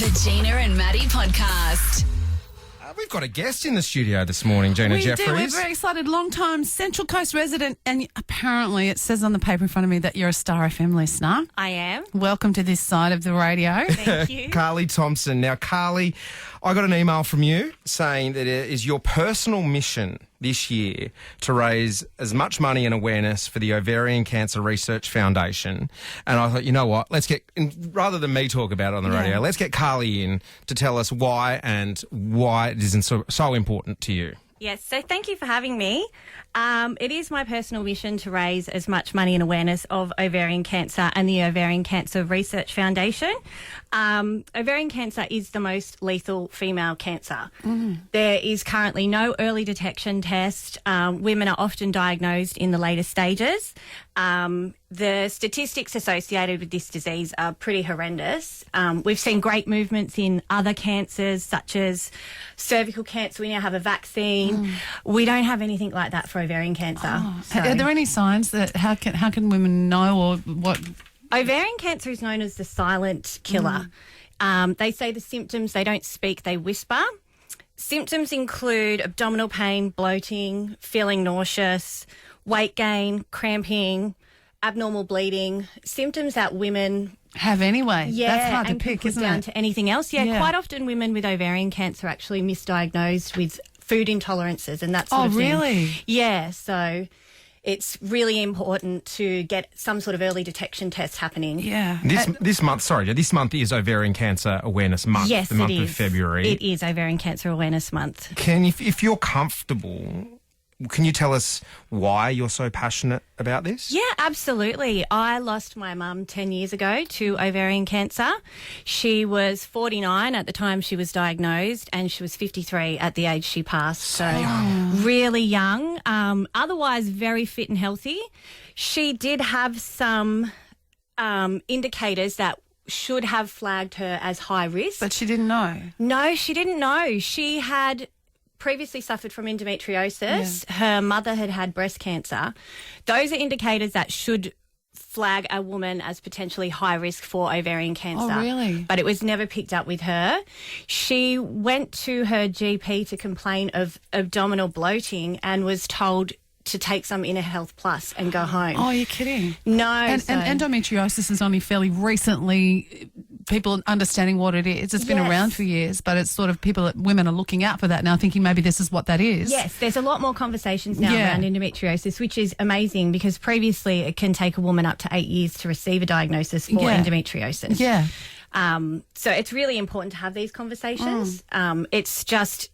The Gina and Matty podcast. We've got a guest in the studio this morning, Gina Jeffries. We do. We're very excited. Long-time Central Coast resident, and apparently it says on the paper in front of me that you're a Star FM listener. I am. Welcome to this side of the radio. Thank you. Carly Thompson. Now, Carly, I got an email from you saying that it is your personal mission this year to raise as much money and awareness for the Ovarian Cancer Research Foundation. And I thought, you know what, rather than me talk about it on the radio, let's get Carly in to tell us why it isn't so important to you. Yes, so thank you for having me. It is my personal mission to raise as much money and awareness of ovarian cancer and the Ovarian Cancer Research Foundation. Ovarian cancer is the most lethal female cancer. There is currently no early detection test. Women are often diagnosed in the later stages. The statistics associated with this disease are pretty horrendous. We've seen great movements in other cancers, such as cervical cancer. We now have a vaccine. We don't have anything like that for ovarian cancer. Are there any signs that how can women know or what? Ovarian cancer is known as the silent killer. They say the symptoms, they don't speak, they whisper. Symptoms include abdominal pain, bloating, feeling nauseous, weight gain, cramping, abnormal bleeding, symptoms that women have anyway. Yeah, that's hard to and pick, put isn't down it? to anything else. Yeah, quite often women with ovarian cancer are actually misdiagnosed with food intolerances and that sort of thing. Oh, really? Yeah, so it's really important to get some sort of early detection test happening. Yeah. This month is Ovarian Cancer Awareness Month. Yes, the month it is. of February. It is Ovarian Cancer Awareness Month. If you're comfortable, can you tell us why you're so passionate about this? Yeah, absolutely. I lost my mum 10 years ago to ovarian cancer. She was 49 at the time she was diagnosed and she was 53 at the age she passed. So really young, otherwise very fit and healthy. She did have some indicators that should have flagged her as high risk. But she didn't know. No, she didn't know. She had previously suffered from endometriosis. Yeah. Her mother had had breast cancer. Those are indicators that should flag a woman as potentially high risk for ovarian cancer. Oh, really? But it was never picked up with her. She went to her GP to complain of abdominal bloating and was told to take some Inner Health Plus and go home. Oh, you're kidding? No. And endometriosis is only fairly recently people understanding what it is. It's been around for years, but it's sort of women are looking out for that now, thinking maybe this is what that is. Yes, there's a lot more conversations now around endometriosis, which is amazing because previously it can take a woman up to 8 years to receive a diagnosis for endometriosis. Yeah. So it's really important to have these conversations. It's just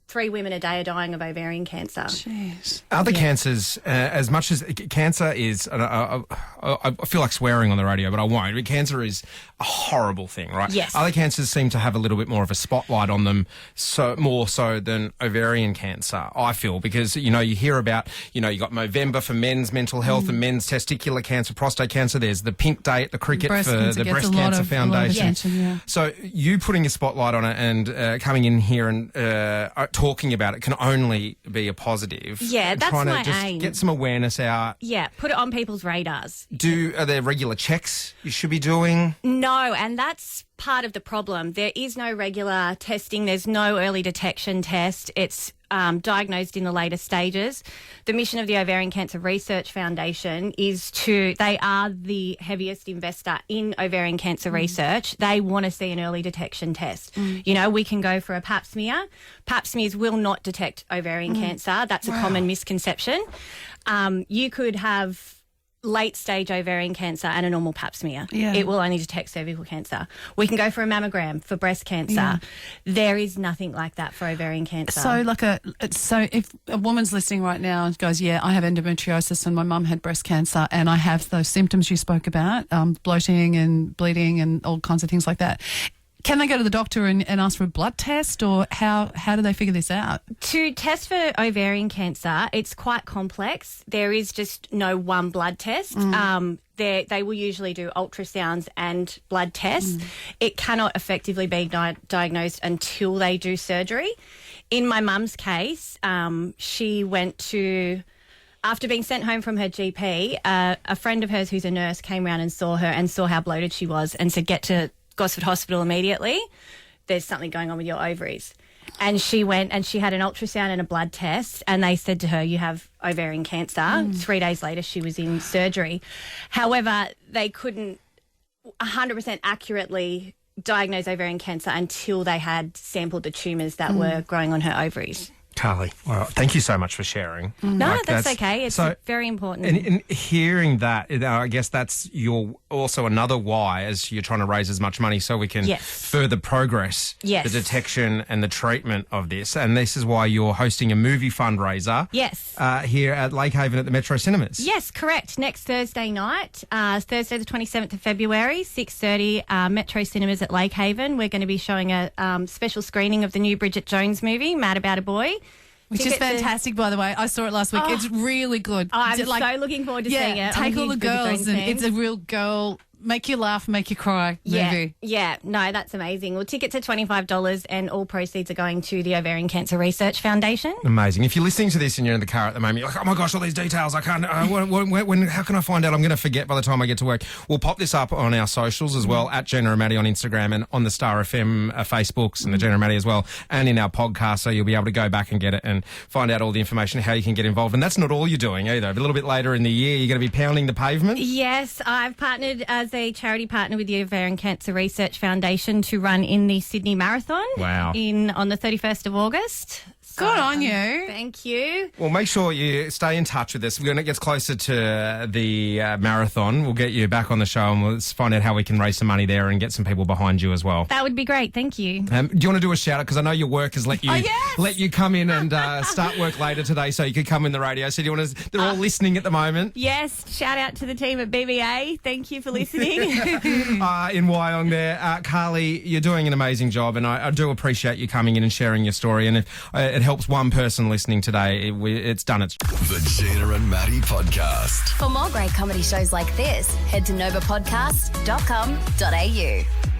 3 women a day are dying of ovarian cancer. Jeez. Other cancers, as much as cancer is, I feel like swearing on the radio, but I won't. Cancer is a horrible thing, right? Yes. Other cancers seem to have a little bit more of a spotlight on them, more so than ovarian cancer, I feel, because, you hear about, you got Movember for men's mental health and men's testicular cancer, prostate cancer. There's the pink day at the cricket for the Breast Cancer Foundation. So you putting a spotlight on it and coming in here and talking about it can only be a positive. Yeah, that's trying my to just aim. Get some awareness out. Yeah, put it on people's radars. Are there regular checks you should be doing? No, and that's part of the problem. There is no regular testing. There's no early detection test. It's diagnosed in the later stages. The mission of the Ovarian Cancer Research Foundation is they are the heaviest investor in ovarian cancer research. They want to see an early detection test. We can go for a pap smear. Pap smears will not detect ovarian cancer. That's a common misconception. You could have late-stage ovarian cancer and a normal pap smear. Yeah. It will only detect cervical cancer. We can go for a mammogram for breast cancer. Yeah. There is nothing like that for ovarian cancer. So if a woman's listening right now and goes, yeah, I have endometriosis and my mum had breast cancer and I have those symptoms you spoke about, bloating and bleeding and all kinds of things like that, can they go to the doctor and ask for a blood test, or how do they figure this out? To test for ovarian cancer, it's quite complex. There is just no one blood test. They will usually do ultrasounds and blood tests. It cannot effectively be diagnosed until they do surgery. In my mum's case, she went to... After being sent home from her GP, a friend of hers who's a nurse came round and saw her and saw how bloated she was and said, get to Gosford Hospital immediately. There's something going on with your ovaries. And she went and she had an ultrasound and a blood test, and they said to her, you have ovarian cancer. 3 days later, she was in surgery. However, they couldn't 100% accurately diagnose ovarian cancer until they had sampled the tumours that were growing on her ovaries. Carly, well, thank you so much for sharing. No, that's okay. It's very important. And hearing that, I guess that's also another why, as you're trying to raise as much money so we can further progress the detection and the treatment of this. And this is why you're hosting a movie fundraiser here at Lake Haven at the Metro Cinemas. Yes, correct. Next Thursday night, Thursday the 27th of February, 6:30, Metro Cinemas at Lake Haven. We're going to be showing a special screening of the new Bridget Jones movie, Mad About a Boy. Which is fantastic, by the way. I saw it last week. It's really good. I'm so looking forward to seeing it. Take all the girls, and it's a real girl, make you laugh, make you cry movie. Yeah, no, that's amazing. Well, tickets are $25 and all proceeds are going to the Ovarian Cancer Research Foundation. Amazing. If you're listening to this and you're in the car at the moment, you're like, oh my gosh, all these details, I can't, how can I find out? I'm going to forget by the time I get to work. We'll pop this up on our socials as well, at Gina Matty on Instagram and on the Star FM Facebooks and the Gina Matty as well, and in our podcast, so you'll be able to go back and get it and find out all the information, how you can get involved. And that's not all you're doing either. A little bit later in the year, you're going to be pounding the pavement? Yes, I've partnered as a charity partner with the Ovarian Cancer Research Foundation to run in the Sydney Marathon. Wow. On the 31st of August. So, good on you. Thank you. Well, make sure you stay in touch with us. When it gets closer to the marathon, we'll get you back on the show and we'll find out how we can raise some money there and get some people behind you as well. That would be great. Thank you. Do you want to do a shout out? Because I know your work has let you come in and start work later today so you could come in the radio. So do you want to? They're all listening at the moment. Yes. Shout out to the team at BBA. Thank you for listening. In Wyong there. Carly, you're doing an amazing job and I do appreciate you coming in and sharing your story. And if it helps one person listening today, it's done its job. The Gina and Matty Podcast. For more great comedy shows like this, head to novapodcast.com.au.